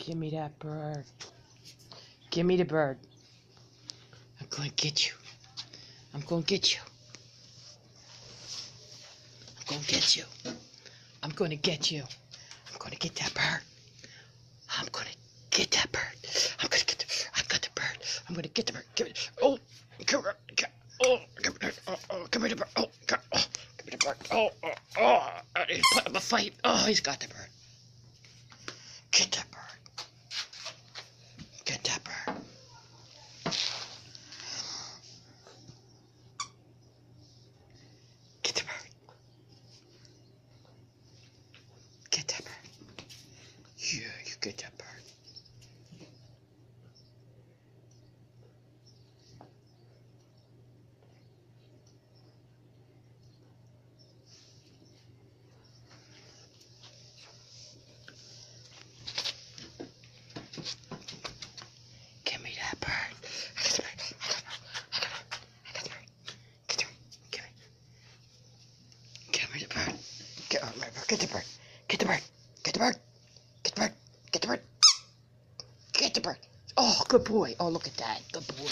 Give me that bird. Give me the bird. I'm going to get you. I'm going to get you. I'm going to get you. I'm going to get you. I'm going to get that bird. I'm going to get that bird. I'm going to get the bird. I got the bird. I'm going to get the bird. Give it. Oh, come here. Oh, give me the bird. Oh, give me the bird. Oh, give me the bird. Oh. He's put up a fight. Oh, he's got the bird. Get that bird. Get that bird. Get the bird. Get that bird. Yeah, you get that bird. Give me that bird. I got the bird. I got the bird. Get the bird. Give me. Give me the bird. Get the bird. Get the bird. Get the bird. Get the bird. Get the bird. Get the bird. Get the bird. Oh, good boy. Oh, look at that. Good boy.